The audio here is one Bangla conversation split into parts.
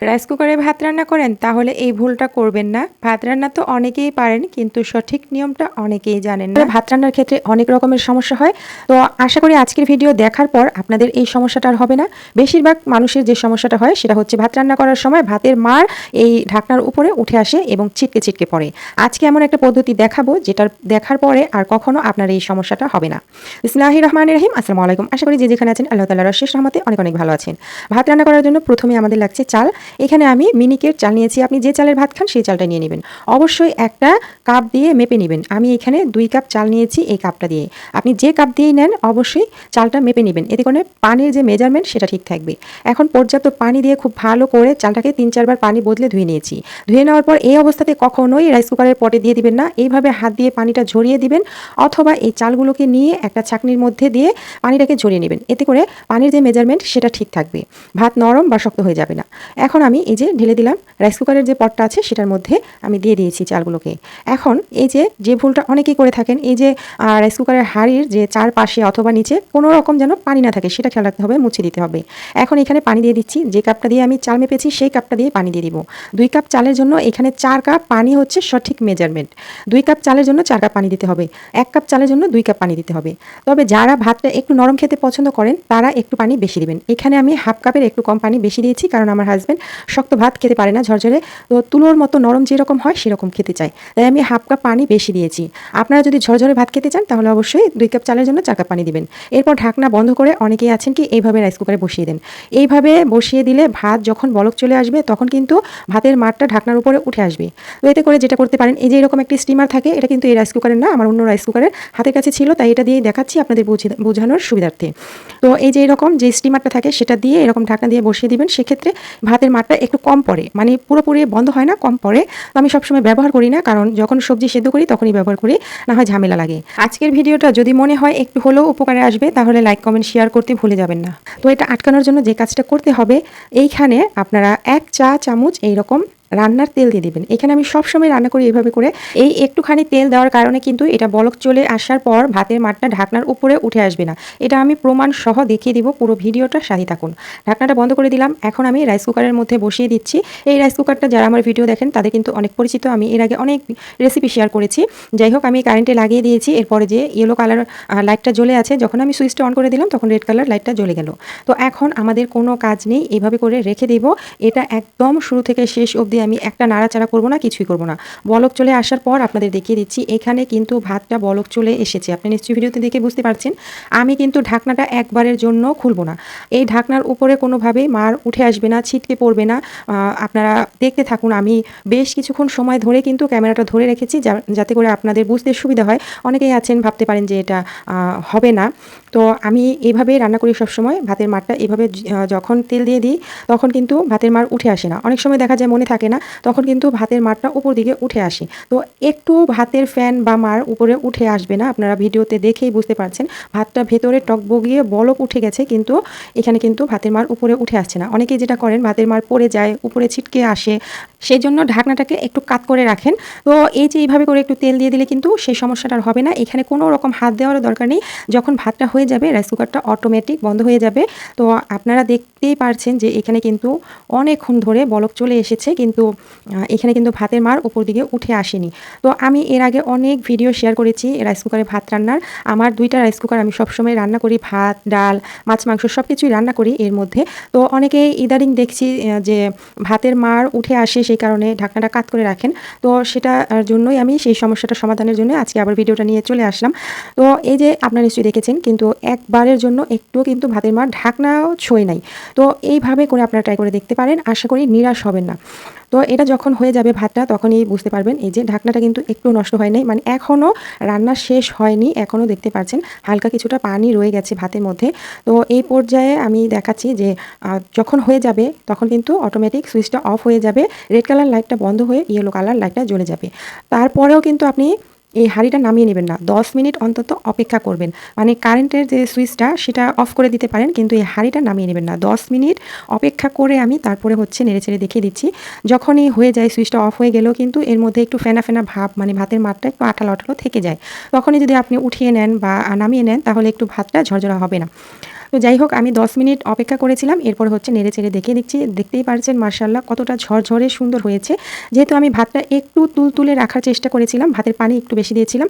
রাইস কুকারে ভাত রান্না করেন তাহলে এই ভুলটা করবেন না। ভাত রান্না তো অনেকেই পারেন কিন্তু সঠিক নিয়মটা অনেকেই জানেন না। ভাত রান্নার ক্ষেত্রে অনেক রকমের সমস্যা হয়। তো আশা করি আজকের ভিডিও দেখার পর আপনাদের এই সমস্যাটা আর হবে না। বেশিরভাগ মানুষের যে সমস্যাটা হয় সেটা হচ্ছে ভাত রান্না করার সময় ভাতের মাড় এই ঢাকনার উপরে উঠে আসে এবং ছিটকে ছিটকে পড়ে। আজকে এমন একটা পদ্ধতি দেখাবো যেটার দেখার পরে আর কখনো আপনার এই সমস্যাটা হবে না। বিসমিল্লাহির রহমানির রহিম। আসসালামু আলাইকুম। আশা করি যে যেখানে আছেন আল্লাহ তাআলার অশেষ রহমতে অনেক অনেক ভালো আছেন। ভাত রান্না করার জন্য প্রথমে আমাদের লাগছে চাল। এখানে আমি মিনিকেট চাল নিয়েছি। আপনি যে চালের ভাত খান সেই চালটা নিয়ে নেবেন। অবশ্যই একটা কাপ দিয়ে মেপে নেবেন। আমি এখানে 2 কাপ চাল নিয়েছি এই কাপটা দিয়ে। আপনি যে কাপ দিয়েই নেন অবশ্যই চালটা মেপে নেবেন। এতে করে পানির যে মেজারমেন্ট সেটা ঠিক থাকবে। এখন পর্যাপ্ত পানি দিয়ে খুব ভালো করে চালটাকে 3-4 বার পানি বদলে ধুয়ে নিয়েছি। ধুয়ে নেওয়ার পর এই অবস্থাতে কখনোই রাইস কুকারের পটে দিয়ে দিবেন না। এইভাবে হাত দিয়ে পানিটা ঝরিয়ে দিবেন অথবা এই চালগুলোকে নিয়ে একটা ছাঁকনির মধ্যে দিয়ে পানিটাকে ঝরিয়ে নেবেন। এতে করে পানির যে মেজারমেন্ট সেটা ঠিক থাকবে। ভাত নরম বা শক্ত হয়ে যাবে না। এখন আমি এই যে ঢেলে দিলাম রাইস কুকারের যে পটটা আছে সেটার মধ্যে আমি দিয়ে দিয়েছি চালগুলোকে। এখন এই যে ভুলটা অনেকেই করে থাকেন, এই যে রাইস কুকারের হাঁড়ির যে চারপাশে অথবা নিচে কোনো রকম যেন পানি না থাকে সেটা খেয়াল রাখতে হবে, মুছে দিতে হবে। এখন এখানে পানি দিয়ে দিচ্ছি। যে কাপটা দিয়ে আমি চাল মেপেছি সেই কাপটা দিয়ে পানি দিয়ে দিব। 2 কাপ চালের জন্য এখানে 4 কাপ পানি হচ্ছে সঠিক মেজারমেন্ট। 2 কাপ চালের জন্য 4 কাপ পানি দিতে হবে। 1 কাপ চালের জন্য 2 কাপ পানি দিতে হবে। তবে যারা ভাতটা একটু নরম খেতে পছন্দ করেন তারা একটু পানি বেশি দিবেন। এখানে আমি হাফ কাপের একটু কম পানি বেশি দিয়েছি, কারণ আমার হাজব্যান্ড শক্ত ভাত খেতে পারে না, ঝরঝরে। তো তুলোর মতো নরম যেরকম হয় সেরকম খেতে চায়, তাই আমি হাফ কাপ পানি বেশি দিয়েছি। আপনারা যদি ঝরঝরে ভাত খেতে চান তাহলে অবশ্যই 2 কাপ চালের জন্য 4 কাপ পানি দিবেন। এরপর ঢাকনা বন্ধ করে অনেকেই আছেন কি এইভাবে রাইস কুকারে বসিয়ে দেন। এইভাবে বসিয়ে দিলে ভাত যখন বলক চলে আসবে তখন কিন্তু ভাতের মাড়টা ঢাকনার উপরে উঠে আসবে। তো এতে করে যেটা করতে পারেন, এই যে এরকম একটি স্টিমার থাকে, এটা কিন্তু এই রাইস কুকারের না, আমার অন্য রাইস কুকারের হাতের কাছে ছিল, তাই এটা দিয়েই দেখাচ্ছি আপনাদের বোঝানোর সুবিধার্থে। তো এই যে এরকম যে স্টিমারটা থাকে সেটা দিয়ে এরকম ঢাকনা দিয়ে বসিয়ে দিবেন। সেক্ষেত্রে ভাতের মাড়টা একটু কম পড়ে, মানে পুরোপুরি বন্ধ হয় না, কম পড়ে। তো আমি সবসময় ব্যবহার করি না, কারণ যখন সবজি সেদ্ধ করি তখনই ব্যবহার করি, না হয় ঝামেলা লাগে। আজকের ভিডিওটা যদি মনে হয় একটু হলেও উপকারে আসবে তাহলে লাইক কমেন্ট শেয়ার করতে ভুলে যাবেন না। তো এটা আটকানোর জন্য যে কাজটা করতে হবে, এইখানে আপনারা 1 চা চামচ এইরকম রান্নার তেল দিয়ে দিবেন। এখানে আমি সবসময় রান্না করি এভাবে করে। এই একটুখানি তেল দেওয়ার কারণে কিন্তু এটা বলক চলে আসার পর ভাতের মাড়টা ঢাকনার উপরে উঠে আসবে না। এটা আমি প্রমাণ সহ দেখিয়ে দিব, পুরো ভিডিওটা সাথে থাকুন। ঢাকনাটা বন্ধ করে দিলাম। এখন আমি রাইস কুকারের মধ্যে বসিয়ে দিচ্ছি। এই রাইস কুকারটা যারা আমার ভিডিও দেখেন তাদের কিন্তু অনেক পরিচিত, আমি এর আগে অনেক রেসিপি শেয়ার করেছি। যাই হোক, আমি কারেন্টে লাগিয়ে দিয়েছি। এরপরে যে ইয়েলো কালার লাইটটা জ্বলে আছে, যখন আমি সুইচটা অন করে দিলাম তখন রেড কালার লাইটটা জ্বলে গেল। তো এখন আমাদের কোনো কাজ নেই, এইভাবে করে রেখে দিব। এটা একদম শুরু থেকে শেষ অবধি আমি একটা নাড়াচাড়া করব না, কিছুই করব না। বলক চলে আসার পর আপনাদের দেখিয়ে দিচ্ছি। এখানে কিন্তু ভাতটা বলক চলে এসেছে, আপনি নিশ্চয়ই ভিডিওতে দেখে বুঝতে পারছেন। আমি কিন্তু ঢাকনাটা একবারের জন্য খুলব না। এই ঢাকনার উপরে কোনোভাবেই মাড় উঠে আসবে না, ছিটকে পড়বে না। আপনারা দেখতে থাকুন। আমি বেশ কিছুক্ষণ সময় ধরে কিন্তু ক্যামেরাটা ধরে রেখেছি যাতে করে আপনাদের বুঝতে সুবিধা হয়। অনেকেই আছেন ভাবতে পারেন যে এটা হবে না। তো আমি এইভাবেই রান্না করি সবসময়। ভাতের মাড়টা এভাবে যখন তেল দিয়ে দিই তখন কিন্তু ভাতের মাড় উঠে আসে না। অনেক সময় দেখা যায় মনে থাকে না, তখন কিন্তু ভাতের মাড়টা উপর দিকে উঠে আসে। তো একটু ভাতের ফ্যান বা মাড় উপরে উঠে আসবে না, আপনারা ভিডিওতে দেখেই বুঝতে পারছেন। ভাতটা ভেতরে টকবগিয়ে বলক উঠে গেছে, কিন্তু এখানে কিন্তু ভাতের মাড় উপরে উঠে আসছে না। অনেকেই যেটা করেন ভাতের মাড় পড়ে যায়, উপরে ছিটকে আসে, সেই জন্য ঢাকনাটাকে একটু কাত করে রাখেন। তো এই যে এইভাবে করে একটু তেল দিয়ে দিলে কিন্তু সেই সমস্যাটা আর হবে না। এখানে কোনো রকম হাত দেওয়ারও দরকার নেই। যখন ভাতটা হয়ে যাবে রাইস কুকারটা অটোমেটিক বন্ধ হয়ে যাবে। তো আপনারা দেখতেই পারছেন যে এখানে কিন্তু অনেকক্ষণ ধরে বলক চলে এসেছে, কিন্তু এখানে কিন্তু ভাতের মাড় উপর দিকে উঠে আসেনি। তো আমি এর আগে অনেক ভিডিও শেয়ার করেছি রাইস কুকারে ভাত রান্নার। আমার 2টা রাইস কুকার, আমি সবসময় রান্না করি ভাত, ডাল, মাছ, মাংস সব কিছুই রান্না করি এর মধ্যে। তো অনেকেই ইদারিং দেখছি যে ভাতের মাড় উঠে আসে, সেই কারণে ঢাকনাটা কাত করে রাখেন। তো সেটার জন্যই আমি সেই সমস্যাটা সমাধানের জন্য আজকে আবার ভিডিওটা নিয়ে চলে আসলাম। তো এই যে আপনারা নিশ্চয়ই দেখেছেন, কিন্তু একবারের জন্য একটুও কিন্তু ভাতের মাড় ঢাকনাও ছোঁয় নাই। তো এইভাবে করে আপনারা ট্রাই করে দেখতে পারেন, আশা করি নিরাশ হবেন না। তো এটা যখন হয়ে যাবে ভাতটা তখনই বুঝতে পারবেন এই যে ঢাকনাটা কিন্তু একটু নষ্ট হয় নাই, মানে এখনও রান্না শেষ হয়নি, এখনও দেখতে পাচ্ছেন হালকা কিছুটা পানি রয়ে গেছে ভাতের মধ্যে। তো এই পর্যায়ে আমি দেখাচ্ছি যে যখন হয়ে যাবে তখন কিন্তু অটোমেটিক সুইচটা অফ হয়ে যাবে, রেড কালার লাইটটা বন্ধ হয়ে ইয়েলো কালার লাইটটা জ্বলে যাবে। তারপরেও কিন্তু আপনি এই হাঁড়িটা নামিয়ে নেবেন না, 10 মিনিট অন্তত অপেক্ষা করবেন। মানে কারেন্টের যে সুইচটা সেটা অফ করে দিতে পারেন, কিন্তু এই হাঁড়িটা নামিয়ে নেবেন না। 10 মিনিট অপেক্ষা করে আমি তারপরে হচ্ছে নেড়েচেড়ে দেখিয়ে দিচ্ছি। যখনই হয়ে যায়, সুইচটা অফ হয়ে গেলেও কিন্তু এর মধ্যে একটু ফেনা ফেনা ভাব, মানে ভাতের মাড়টা একটু আঠালো আঠালো থেকে যায়। তখনই যদি আপনি উঠিয়ে নেন বা নামিয়ে নেন তাহলে একটু ভাতটা ঝরঝরা হবে না। তো তো যাই হোক আমি 10 মিনিট অপেক্ষা করেছিলাম, এরপর হচ্ছে নেড়ে চেড়ে দেখিয়ে দিচ্ছি। দেখতেই পারছেন মাশাআল্লাহ কতটা ঝরঝরে সুন্দর হয়েছে। যেহেতু আমি ভাতটা একটু তুলতুলে রাখার চেষ্টা করেছিলাম, ভাতের পানি একটু বেশি দিয়েছিলাম।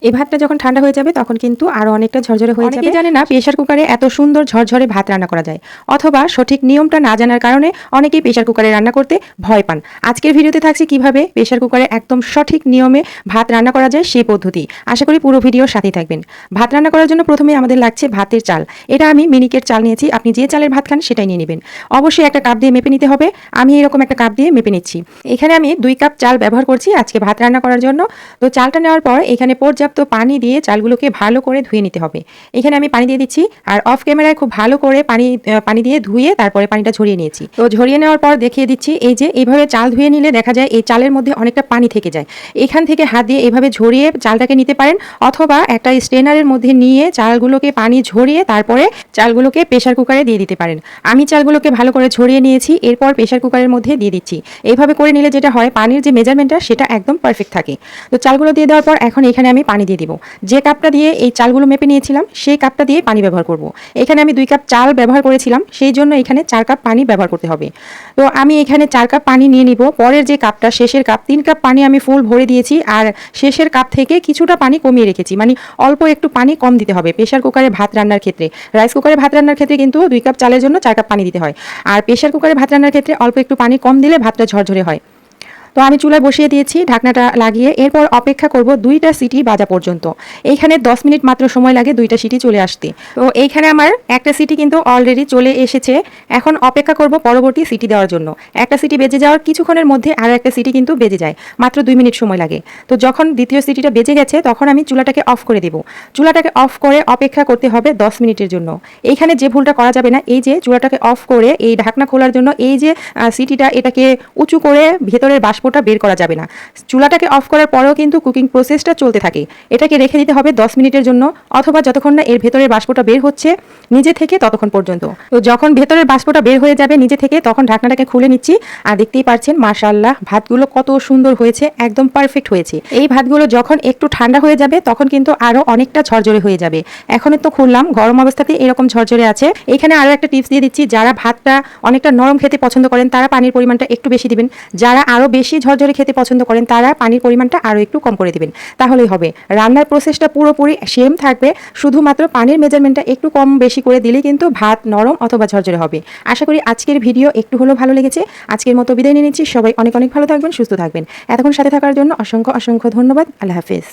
এই ভাতটা যখন ঠান্ডা হয়ে যাবে তখন কিন্তু আরও অনেকটা ঝরঝরে হয়ে যাবে। জানে না প্রেশার কুকারে এত সুন্দর ঝরঝরে ভাত রান্না করা যায়, অথবা সঠিক নিয়মটা না জানার কারণে অনেকেই প্রেশার কুকারে রান্না করতে ভয় পান। আজকের ভিডিওতে থাকছে কিভাবে প্রেশার কুকারে একদম সঠিক নিয়মে ভাত রান্না করা যায় সেই পদ্ধতি। আশা করি পুরো ভিডিওর সাথেই থাকবেন। ভাত রান্না করার জন্য প্রথমে আমাদের লাগছে ভাতের চাল। এটা আমি মিনিকেট চাল নিয়েছি, আপনি যে চালের ভাত খান সেটাই নিয়ে নেবেন। অবশ্যই একটা কাপ দিয়ে মেপে নিতে হবে, আমি এরকম একটা কাপ দিয়ে মেপে নিচ্ছি। এখানে আমি 2 কাপ চাল ব্যবহার করছি আজকে ভাত রান্না করার জন্য। তো চালটা নেওয়ার পর এখানে পর্যাপ্ত পানি দিয়ে চালগুলোকে ভালো করে ধুয়ে নিতে হবে। এখানে আমি পানি দিয়ে দিচ্ছি, আর অফ ক্যামেরায় খুব ভালো করে পানি দিয়ে ধুয়ে তারপরে পানিটা ঝরিয়ে নিয়েছি। তো ঝরিয়ে নেওয়ার পর দেখিয়ে দিচ্ছি, এই যে এইভাবে চাল ধুয়ে নিলে দেখা যায় এই চালের মধ্যে অনেকটা পানি থেকে যায়। এখান থেকে হাত দিয়ে এইভাবে ঝরিয়ে চালটাকে নিতে পারেন, অথবা একটা স্ট্রেনারের মধ্যে নিয়ে চালগুলোকে পানি ঝরিয়ে তারপরে চালগুলোকে প্রেশার কুকারে দিয়ে দিতে পারেন। আমি চালগুলোকে ভালো করে ঝরিয়ে নিয়েছি, এরপর প্রেশার কুকারের মধ্যে দিয়ে দিচ্ছি। এইভাবে করে নিলে যেটা হয় পানির যে মেজারমেন্টটা সেটা একদম পারফেক্ট থাকে। তো চালগুলো দিয়ে দেওয়ার পর এখন এখানে আমি পানি দিয়ে দিব। যে কাপটা দিয়ে এই চালগুলো মেপে নিয়েছিলাম সেই কাপটা দিয়ে পানি ব্যবহার করব। এখানে আমি 2 কাপ চাল ব্যবহার করেছিলাম, সেই জন্য এখানে 4 কাপ পানি ব্যবহার করতে হবে। তো আমি এখানে 4 কাপ পানি নিয়ে নিব। পরের যে কাপটা শেষের কাপ 3 কাপ পানি আমি ফুল ভরে দিয়েছি, আর শেষের কাপ থেকে কিছুটা পানি কমিয়ে রেখেছি, মানে অল্প একটু পানি কম দিতে হবে প্রেশার কুকারে ভাত রান্নার ক্ষেত্রে। রাইস কুকারে ভাত রান্নার ক্ষেত্রে কিন্তু 2 কাপ চালের জন্য 4 কাপ পানি দিতে হয়, আর প্রেশার কুকারে ভাত রান্নার ক্ষেত্রে অল্প একটু পানি কম দিলে ভাতটা ঝরঝরে হয়। তো আমি চুলায় বসিয়ে দিয়েছি ঢাকনাটা লাগিয়ে, এরপর অপেক্ষা করব 2টা সিটি বাজা পর্যন্ত। এইখানে 10 মিনিট মাত্র সময় লাগে 2টা সিটি চলে আসতে। তো এইখানে আমার একটা সিটি কিন্তু অলরেডি চলে এসেছে। এখন অপেক্ষা করব পরবর্তী সিটি দেওয়ার জন্য। একটা সিটি বেজে যাওয়ার কিছুক্ষণের মধ্যে আরও একটা সিটি কিন্তু বেজে যায়, মাত্র 2 মিনিট সময় লাগে। তো যখন দ্বিতীয় সিটিটা বেজে গেছে তখন আমি চুলাটাকে অফ করে দেব। চুলাটাকে অফ করে অপেক্ষা করতে হবে 10 মিনিটের জন্য। এইখানে যে ভুলটা করা যাবে না, এই যে চুলাটাকে অফ করে এই ঢাকনা খোলার জন্য এই যে সিটিটা এটাকে উঁচু করে ভেতরের বাষ্পটা বের করা যাবে না। চুলাটাকে অফ করার পরেও কিন্তু কুকিং প্রসেসটা চলতে থাকে। এটাকে রেখে দিতে হবে 10 মিনিটের জন্য, অথবা যতক্ষণ না এর ভেতরের বাষ্পটা বের হচ্ছে নিজে থেকে ততক্ষণ পর্যন্ত। তো যখন ভেতরের বাষ্পটা বের হয়ে যাবে নিজে থেকে তখন ঢাকনাটাকে খুলে নিচ্ছি, আর দেখতেই পাচ্ছেন মাশাআল্লাহ ভাতগুলো কত সুন্দর হয়েছে, একদম পারফেক্ট হয়েছে। এই ভাতগুলো যখন একটু ঠান্ডা হয়ে যাবে তখন কিন্তু আরো অনেকটা ঝরঝরে হয়ে যাবে। এখন তো খুললাম গরম অবস্থাতে এরকম ঝরঝরে আছে। এখানে আরো একটা টিপস দিয়ে দিচ্ছি, যারা ভাতটা অনেকটা নরম খেতে পছন্দ করেন তারা পানির পরিমাণটা একটু বেশি দিবেন, যারা আরো বেশি ঝরঝরে খেতে পছন্দ করেন তারা পানির পরিমাণটা আরও একটু কম করে দিবেন, তাহলেই হবে। রান্নার প্রসেসটা পুরোপুরি সেম থাকবে, শুধুমাত্র পানির মেজারমেন্টটা একটু কম বেশি করে দিলে কিন্তু ভাত নরম অথবা ঝরঝরে হবে। আশা করি আজকের ভিডিও একটু হলেও ভালো লেগেছে। আজকের মতো বিদায় নিয়ে নিচ্ছি, সবাই অনেক অনেক ভালো থাকবেন, সুস্থ থাকবেন। এতক্ষণ সাথে থাকার জন্য অসংখ্য অসংখ্য ধন্যবাদ। আল্লাহ হাফেজ।